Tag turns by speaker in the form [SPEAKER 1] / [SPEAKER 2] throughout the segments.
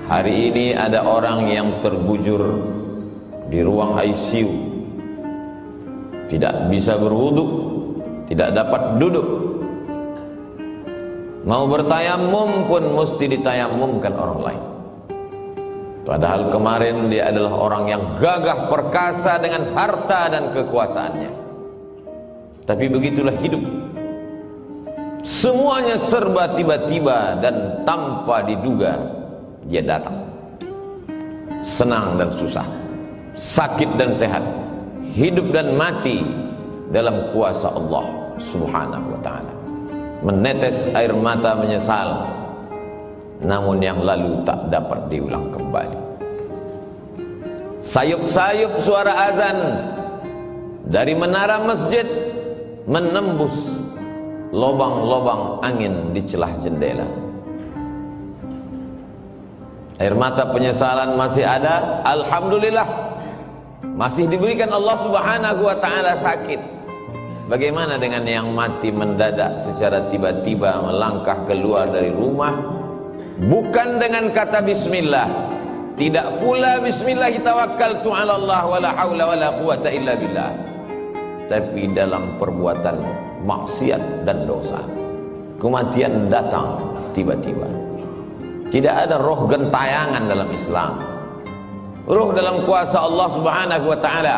[SPEAKER 1] Hari ini ada orang yang terbujur di ruang ICU, tidak bisa berwudu, tidak dapat duduk. Mau bertayamum pun mesti ditayamumkan orang lain. Padahal kemarin dia adalah orang yang gagah perkasa dengan harta dan kekuasaannya. Tapi begitulah hidup. Semuanya serba tiba-tiba dan tanpa diduga dia datang. Senang dan susah, sakit dan sehat, hidup dan mati dalam kuasa Allah Subhanahu wa ta'ala. Menetes air mata menyesal, namun yang lalu tak dapat diulang kembali. Sayup-sayup suara azan dari menara masjid menembus lobang-lobang angin di celah jendela. Air mata penyesalan masih ada, alhamdulillah. Masih diberikan Allah Subhanahu wa ta'ala sakit. Bagaimana dengan yang mati mendadak secara tiba-tiba melangkah keluar dari rumah, bukan dengan kata bismillah, tidak pula bismillah tawakkaltu 'ala Allah wala haula wala quwata illa billah, tapi dalam perbuatan maksiat dan dosa. Kematian datang tiba-tiba. Tidak ada roh gentayangan dalam Islam. Roh dalam kuasa Allah Subhanahu wa ta'ala.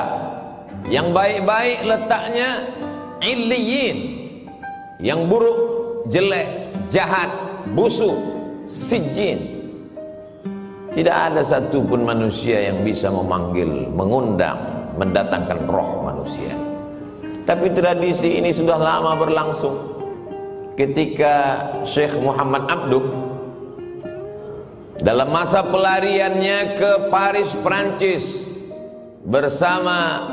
[SPEAKER 1] Yang baik-baik letaknya illiyin, yang buruk, jelek, jahat, busuk, sijjin. Tidak ada satupun manusia yang bisa memanggil, mengundang, mendatangkan roh manusia. Tapi tradisi ini sudah lama berlangsung. Ketika Syekh Muhammad Abduh dalam masa pelariannya ke Paris, Prancis, bersama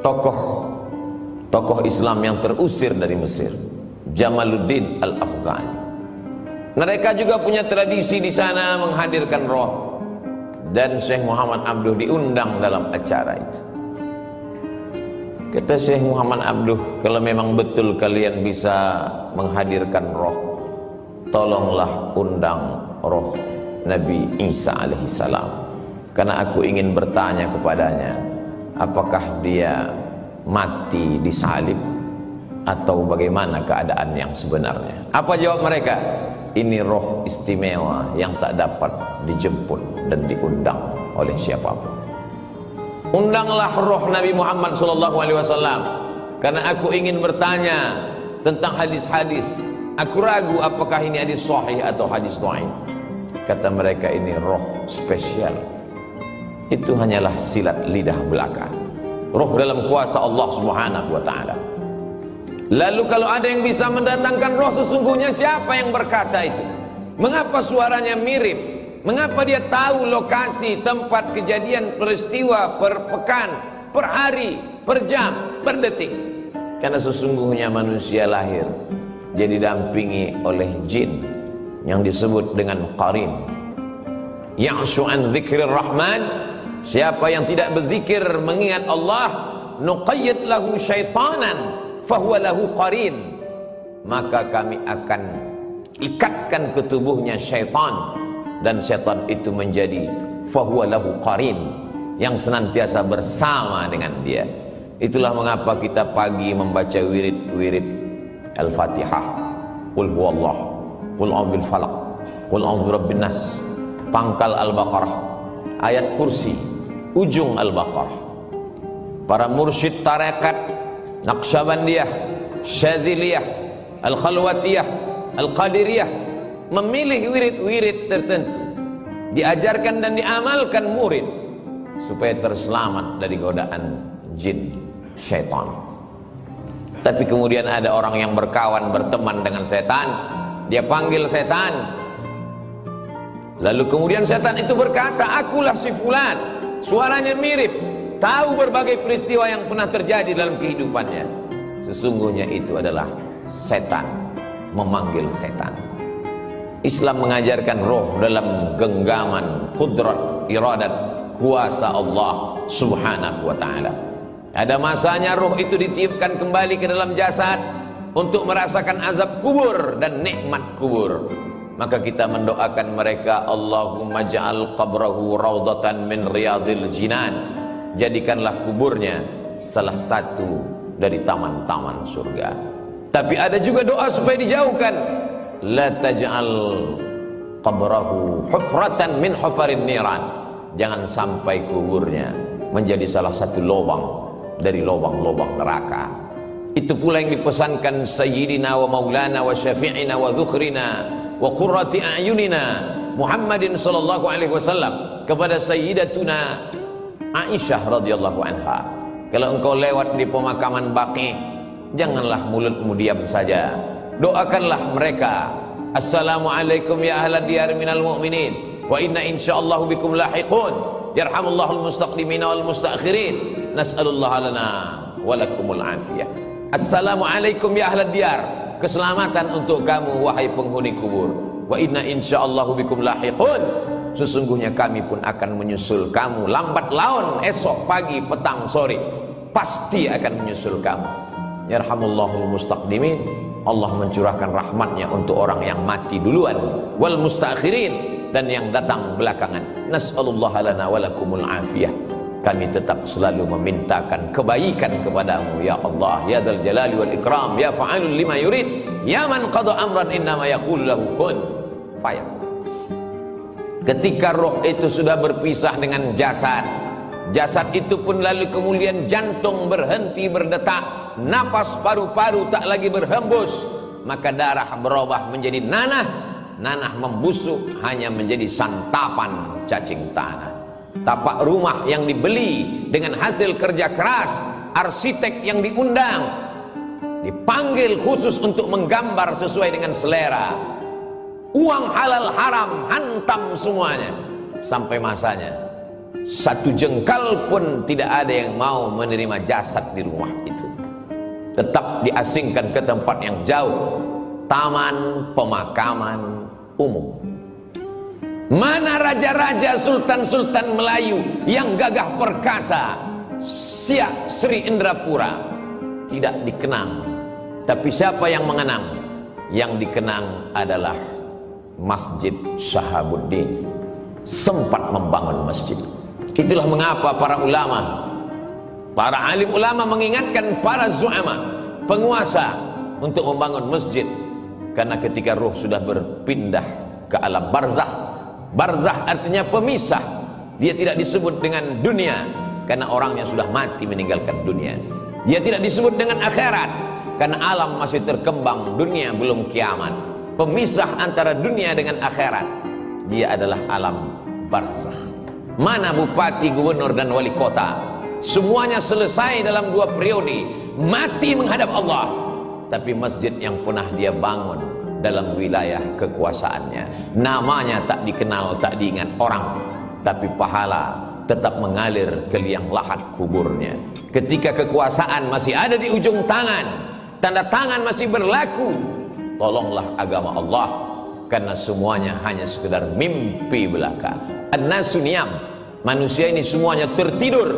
[SPEAKER 1] tokoh Islam yang terusir dari Mesir, Jamaluddin Al-Afghani. Mereka juga punya tradisi di sana menghadirkan roh, dan Syekh Muhammad Abduh diundang dalam acara itu. Kata Syekh Muhammad Abduh, kalau memang betul kalian bisa menghadirkan roh, tolonglah undang roh Nabi Isa alaihissalam, karena aku ingin bertanya kepadanya, apakah dia mati disalib atau bagaimana keadaan yang sebenarnya. Apa jawab mereka? Ini roh istimewa yang tak dapat dijemput dan diundang oleh siapapun. Undanglah roh Nabi Muhammad SAW, karena aku ingin bertanya tentang hadis-hadis. Aku ragu apakah ini hadis sahih atau hadis dhaif. Kata mereka, ini roh spesial. Itu hanyalah silat lidah belaka. Roh dalam kuasa Allah Subhanahu wa ta'ala. Lalu kalau ada yang bisa mendatangkan roh, sesungguhnya siapa yang berkata itu? Mengapa suaranya mirip? Mengapa dia tahu lokasi, tempat kejadian peristiwa per pekan, per hari, per jam, per detik? Karena sesungguhnya manusia lahir dia didampingi oleh jin yang disebut dengan qarin. Ya'shu an dzikrir rahman, siapa yang tidak berzikir mengingat Allah, nuqayyid lahu syaitanan fahuwa lahu qarin, maka kami akan ikatkan ke tubuhnya syaitan, dan syaitan itu menjadi fahuwa lahu qarin, yang senantiasa bersama dengan dia. Itulah mengapa kita pagi membaca wirid-wirid Al-Fatihah, Qul huwallah, Qul a'udzu bil falaq, Qul a'udzu birabbin nas, pangkal Al-Baqarah, ayat kursi, ujung Al-Baqarah. Para mursyid tarekat Naqsyabandiyah, Syadziliyah, Al-Khalwatiyah, Al-Qadiriyah memilih wirid-wirid tertentu, diajarkan dan diamalkan murid supaya terselamat dari godaan jin syaitan. Tapi kemudian ada orang yang berkawan, berteman dengan setan, dia panggil setan, lalu kemudian setan itu berkata, akulah si fulan, suaranya mirip, tahu berbagai peristiwa yang pernah terjadi dalam kehidupannya. Sesungguhnya itu adalah setan memanggil setan. Islam mengajarkan roh dalam genggaman qudrat, iradat, kuasa Allah Subhanahu wa ta'ala. Ada masanya roh itu ditiupkan kembali ke dalam jasad untuk merasakan azab kubur dan nikmat kubur. maka kita mendoakan mereka, Allahumma ja'al qabrahu raudatan min riyadil jinan, jadikanlah kuburnya salah satu dari taman-taman surga. Tapi ada juga doa supaya dijauhkan, la taj'al qabrahu hufratan min hufarin niran, jangan sampai kuburnya menjadi salah satu lubang dari lubang-lubang neraka. Itu pula yang dipesankan Sayyidina wa Maulana wa Syafi'ina wa Dzukhrina wa Qurrati A'yunina Muhammadin sallallahu alaihi wasallam kepada Sayyidatuna Aisyah radhiyallahu anha, kalau engkau lewat di pemakaman Baqi, janganlah mulutmu diam saja, doakanlah mereka, assalamualaikum ya ahla diyar minal mu'minin wa inna insyaallahu bikum lahiqun, yarhamullahul mustaqdimina wal mustaakhirin, nas'alullah lana walakumul afiyah. Assalamualaikum ya ahla diyar, keselamatan untuk kamu wahai penghuni kubur. Wa inna insyaallahu bikum lahiqun, sesungguhnya kami pun akan menyusul kamu, lambat laun, esok pagi, petang, sore, pasti akan menyusul kamu. Yarhamullahul mustaqdimin, Allah mencurahkan rahmatnya untuk orang yang mati duluan, wal mustaakhirin, dan yang datang belakangan. Nas'alullah lana walakumul afiyah. Kami tetap selalu memintakan kebaikan kepadamu ya Allah, ya dzal jalali wal ikram, ya fa'alul lima yurid, ya man qada amran innama yaqulu lahu kun fayakun. Ketika roh itu sudah berpisah dengan jasad, jasad itu pun lalu kemudian jantung berhenti berdetak, napas paru-paru tak lagi berhembus, maka darah berubah menjadi nanah, nanah membusuk hanya menjadi santapan cacing tanah. Tapak rumah yang dibeli dengan hasil kerja keras, arsitek yang diundang, dipanggil khusus untuk menggambar sesuai dengan selera, uang halal haram hantam semuanya, sampai masanya satu jengkal pun tidak ada yang mau menerima jasad di rumah itu, tetap diasingkan ke tempat yang jauh, taman pemakaman umum. Mana raja-raja, sultan-sultan Melayu yang gagah perkasa, Siak Sri Indrapura, tidak dikenang. Tapi siapa yang mengenang? Yang dikenang adalah Masjid Shahabuddin, sempat membangun masjid. Itulah mengapa para ulama, para alim ulama mengingatkan para zu'ama, penguasa, untuk membangun masjid. Karena ketika ruh sudah berpindah ke alam barzakh, barzakh artinya pemisah, dia tidak disebut dengan dunia karena orangnya sudah mati meninggalkan dunia. Dia tidak disebut dengan akhirat karena alam masih terkembang, dunia belum kiamat. Pemisah antara dunia dengan akhirat, dia adalah alam barzakh. Mana bupati, gubernur dan wali kota, semuanya selesai dalam 2 periode, mati menghadap Allah. Tapi masjid yang pernah dia bangun dalam wilayah kekuasaannya, namanya tak dikenal, tak diingat orang, tapi pahala tetap mengalir ke liang lahat kuburnya. Ketika kekuasaan masih ada di ujung tangan, tanda tangan masih berlaku, tolonglah agama Allah, karena semuanya hanya sekedar mimpi belaka. An-nasu niyam, manusia ini semuanya tertidur.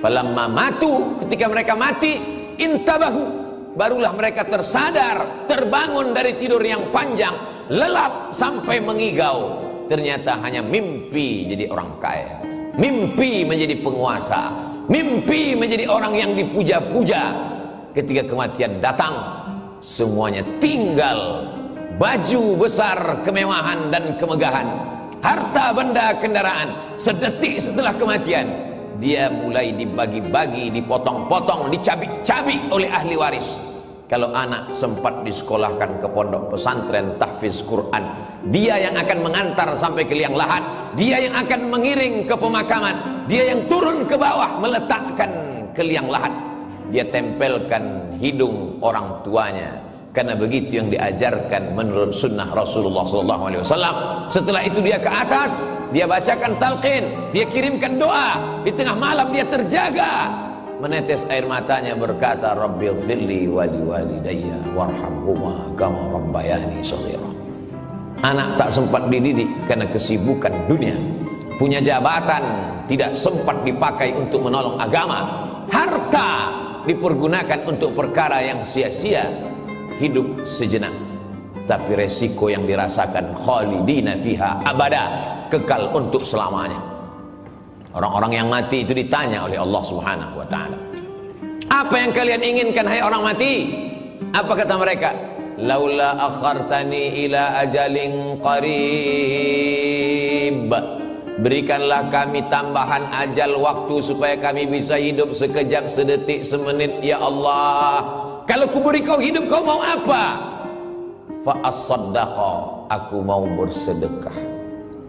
[SPEAKER 1] Falamma matu, ketika mereka mati, intabahu, barulah mereka tersadar, terbangun dari tidur yang panjang, lelap sampai mengigau. Ternyata hanya mimpi jadi orang kaya, mimpi menjadi penguasa, mimpi menjadi orang yang dipuja-puja. Ketika kematian datang, semuanya tinggal baju besar, kemewahan dan kemegahan, harta benda kendaraan. Sedetik setelah kematian, dia mulai dibagi-bagi, dipotong-potong, dicabik-cabik oleh ahli waris. Kalau anak sempat disekolahkan ke pondok pesantren tahfiz Quran, dia yang akan mengantar sampai ke liang lahat, dia yang akan mengiring ke pemakaman, dia yang turun ke bawah meletakkan ke liang lahat, dia tempelkan hidung orang tuanya. Karena begitu yang diajarkan menurut sunnah Rasulullah SAW. Setelah itu dia ke atas, dia bacakan talqin, dia kirimkan doa. Di tengah malam dia terjaga, menetes air matanya berkata, Rabbighfirli wa liwalidayya warhamhuma kama rabbayani shaghira. Anak tak sempat dididik karena kesibukan dunia, punya jabatan tidak sempat dipakai untuk menolong agama, harta dipergunakan untuk perkara yang sia-sia, hidup sejenak. tapi resiko yang dirasakan khalidina fiha abada, kekal untuk selamanya. Orang-orang yang mati itu ditanya oleh Allah Subhanahu wa taala, apa yang kalian inginkan hai orang mati? Apa kata mereka? Laula akhartani ila ajalin qarib, berikanlah kami tambahan ajal waktu supaya kami bisa hidup sekejap, sedetik, semenit ya Allah. Kalau kuberi kau hidup, kau mau apa? Fa as-saddaqa, aku mau bersedekah.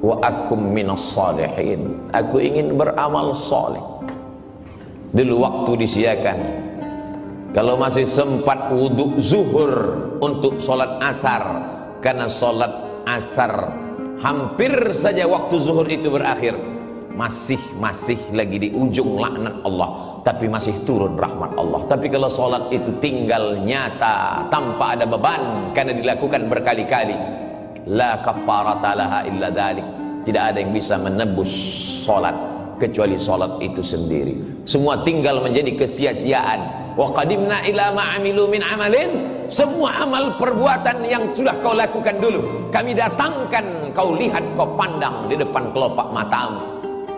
[SPEAKER 1] Wa akum minas salihin, aku ingin beramal soleh. Dulu waktu disiakan, kalau masih sempat wudhu zuhur untuk sholat asar, karena sholat asar hampir saja waktu zuhur itu berakhir, masih lagi di ujung laknat Allah, tapi masih turun rahmat Allah. Tapi kalau sholat itu tinggal nyata tanpa ada beban karena dilakukan berkali-kali, la kafarata laha illa dzalik, tidak ada yang bisa menebus sholat kecuali sholat itu sendiri. Semua tinggal menjadi kesia-siaan. Wa qadimna ila ma amilu min amalin, semua amal perbuatan yang sudah kau lakukan dulu kami datangkan, kau lihat, kau pandang di depan kelopak matamu.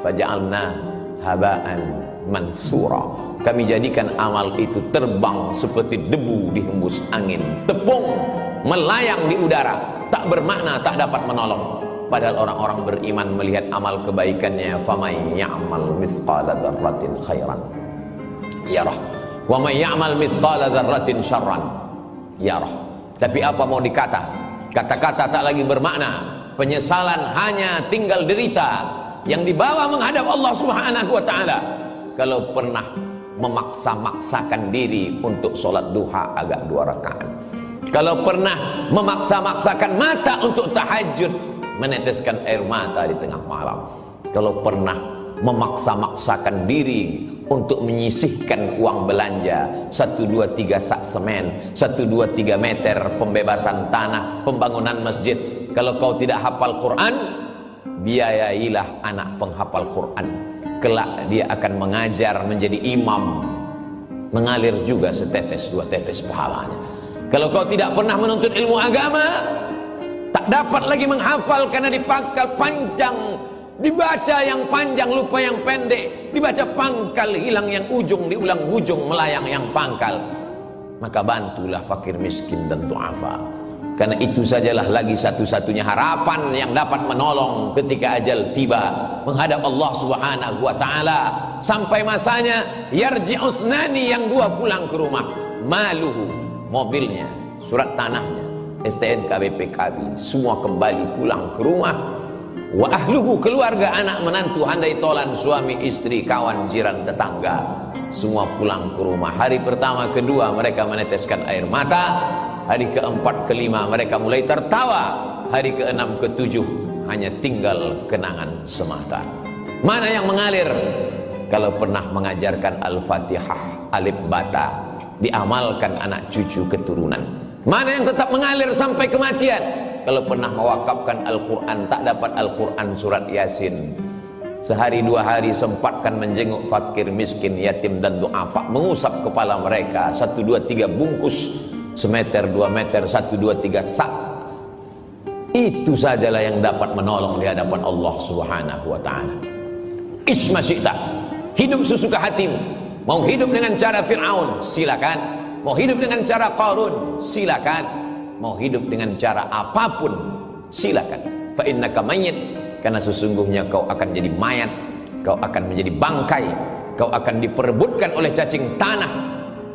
[SPEAKER 1] Faja'alna haba'an mansura, kami jadikan amal itu terbang seperti debu dihembus angin, tepung melayang di udara, tak bermakna, tak dapat menolong. Padahal orang-orang beriman melihat amal kebaikannya, faman ya'mal mithqala dzarratin khairan yarah wa man ya'mal mithqala dzarratin syarran yarah. Tapi apa mau dikata? Kata-kata tak lagi bermakna. Penyesalan hanya tinggal derita yang dibawa menghadap Allah Subhanahu wa taala. Kalau pernah memaksa-maksakan diri untuk sholat duha agak 2 rakaat, kalau pernah memaksa-maksakan mata untuk tahajud, meneteskan air mata di tengah malam, kalau pernah memaksa-maksakan diri untuk menyisihkan uang belanja 1, 2, 3 sak semen, 1, 2, 3 meter pembebasan tanah, pembangunan masjid. Kalau kau tidak hafal Quran, biayailah anak penghafal Quran, kelak dia akan mengajar menjadi imam, mengalir juga setetes 2 tetes pahalanya. Kalau kau tidak pernah menuntut ilmu agama, tak dapat lagi menghafal karena dipangkal panjang, dibaca yang panjang lupa yang pendek, dibaca pangkal hilang yang ujung, diulang ujung melayang yang pangkal. Maka bantulah fakir miskin dan du'afa, karena itu sajalah lagi satu-satunya harapan yang dapat menolong ketika ajal tiba menghadap Allah Subhanahu wa taala. Sampai masanya yarji'usnani, yang 2 pulang ke rumah, maluhu, mobilnya, surat tanahnya, STNK, BPKB, semua kembali pulang ke rumah. Wa ahluhu, keluarga, anak, menantu, handai tolan, suami, istri, kawan, jiran, tetangga, semua pulang ke rumah. Hari pertama, kedua mereka meneteskan air mata. Hari keempat, kelima mereka mulai tertawa. Hari keenam, ketujuh hanya tinggal kenangan semata. Mana yang mengalir? Kalau pernah mengajarkan Al-Fatihah, alif bata, diamalkan anak cucu keturunan. Mana yang tetap mengalir sampai kematian? Kalau pernah mewakafkan Al-Quran, tak dapat Al-Quran surat Yasin, sehari 2 hari sempatkan menjenguk fakir miskin, yatim dan du'afa, mengusap kepala mereka, 1, 2, 3 bungkus, semeter 2 meter, 1, 2, 3 sak. Itu sajalah yang dapat menolong di hadapan Allah Subhanahu wa ta'ala. Isma syi'ta, hidup sesuka hatimu. Mau hidup dengan cara Fir'aun, silakan. Mau hidup dengan cara Qarun, silakan. Mau hidup dengan cara apapun, silakan. Fa innaka mayyit, karena sesungguhnya kau akan jadi mayat, kau akan menjadi bangkai, kau akan diperebutkan oleh cacing tanah.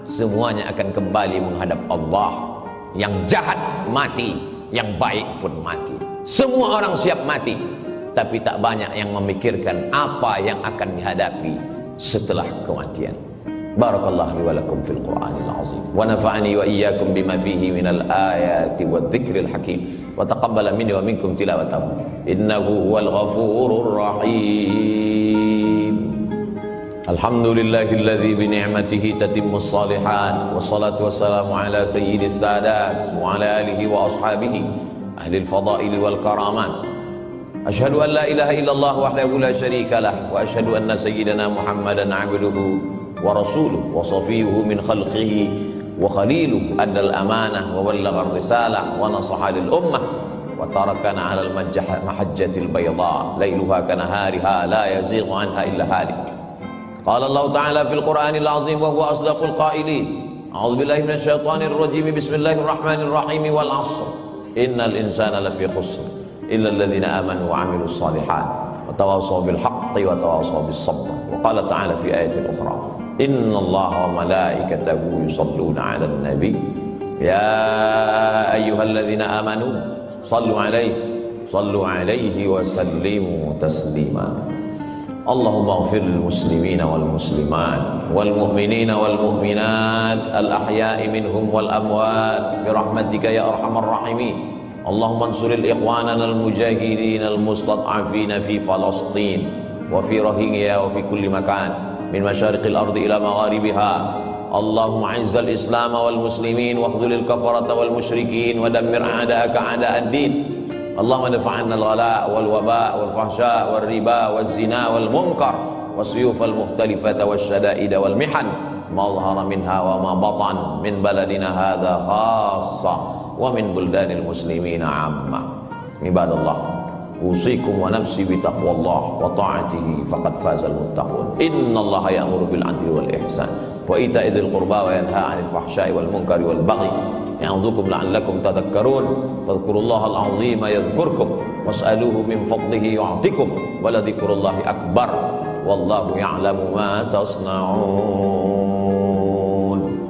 [SPEAKER 1] Semuanya akan kembali menghadap Allah. Yang jahat mati, yang baik pun mati. Semua orang siap mati, tapi tak banyak yang memikirkan apa yang akan dihadapi setelah kematian. Barakallahu li wa lakum fil Qur'anil azim wa nafa'ani wa iyyakum bima fihi minal ayati wadh-dhikril hakim wa taqabbala minni wa minkum tilawatahu innahu huwal ghafurur rahim. Alhamdulillahilladzi bi ni'matihi tatimmus shalihat, wassalatu wassalamu ala sayyidis sadat wa ala alihi wa ashabihi ahlil fadaili wal karamat. Asyhadu an la ilaha illallah wahdahu la syarika lah, wa asyhadu anna sayyidana Muhammadan abduhu wa rasuluhu wa safiyuhu min khalqihi وخليله أدى الأمانة وبلغ الرسالة ونصح للأمة وتركنا على المحجة البيضاء ليلها كنهارها لا يزيغ عنها إلا هالك. قال الله تعالى في القرآن العظيم وهو أصدق القائلين: أعوذ بالله من الشيطان الرجيم بسم الله الرحمن الرحيم والعصر إن الإنسان لفي خسر إلا الذين آمنوا وعملوا الصالحات وتواصوا بالحق وتواصوا بالصبر. وقال تعالى في آية أخرى: إن الله وملائكته يصلون على النبي يا أيها الذين آمنوا صلوا عليه وسلموا تسليما. اللهم اغفر للمسلمين والمسلمات والمؤمنين والمؤمنات الأحياء منهم والأموات برحمتك يا أرحم الراحمين. اللهم انصر الإخواننا المجاهدين المستضعفين في فلسطين وفي روهينيا وفي كل مكان من مشارق الأرض إلى مغاربها. اللهم أعز الإسلام والمسلمين واخذل الكفرة والمشركين ودمر أعداءك أعداء الدين. اللهم ادفع عنا الغلاء والوباء والفحشاء والربا والزنا والمنكر والسيوف المختلفة والشدائد والمحن ما ظهر منها وما بطن من بلدنا هذا خاصة ومن بلدان المسلمين عامة. عباد الله أوصيكم ونفسي بتقوى الله وطاعته فقد فاز المتقون. إن الله يأمر بالعدل والإحسان وإيتاء ذي القربى وينهى عن الفحشاء والمنكر والبغي يعظكم لعلكم تذكرون. فاذكروا الله العظيم يذكركم واسألوه من فضله يعطكم ولذكر الله أكبر والله يعلم ما تصنعون.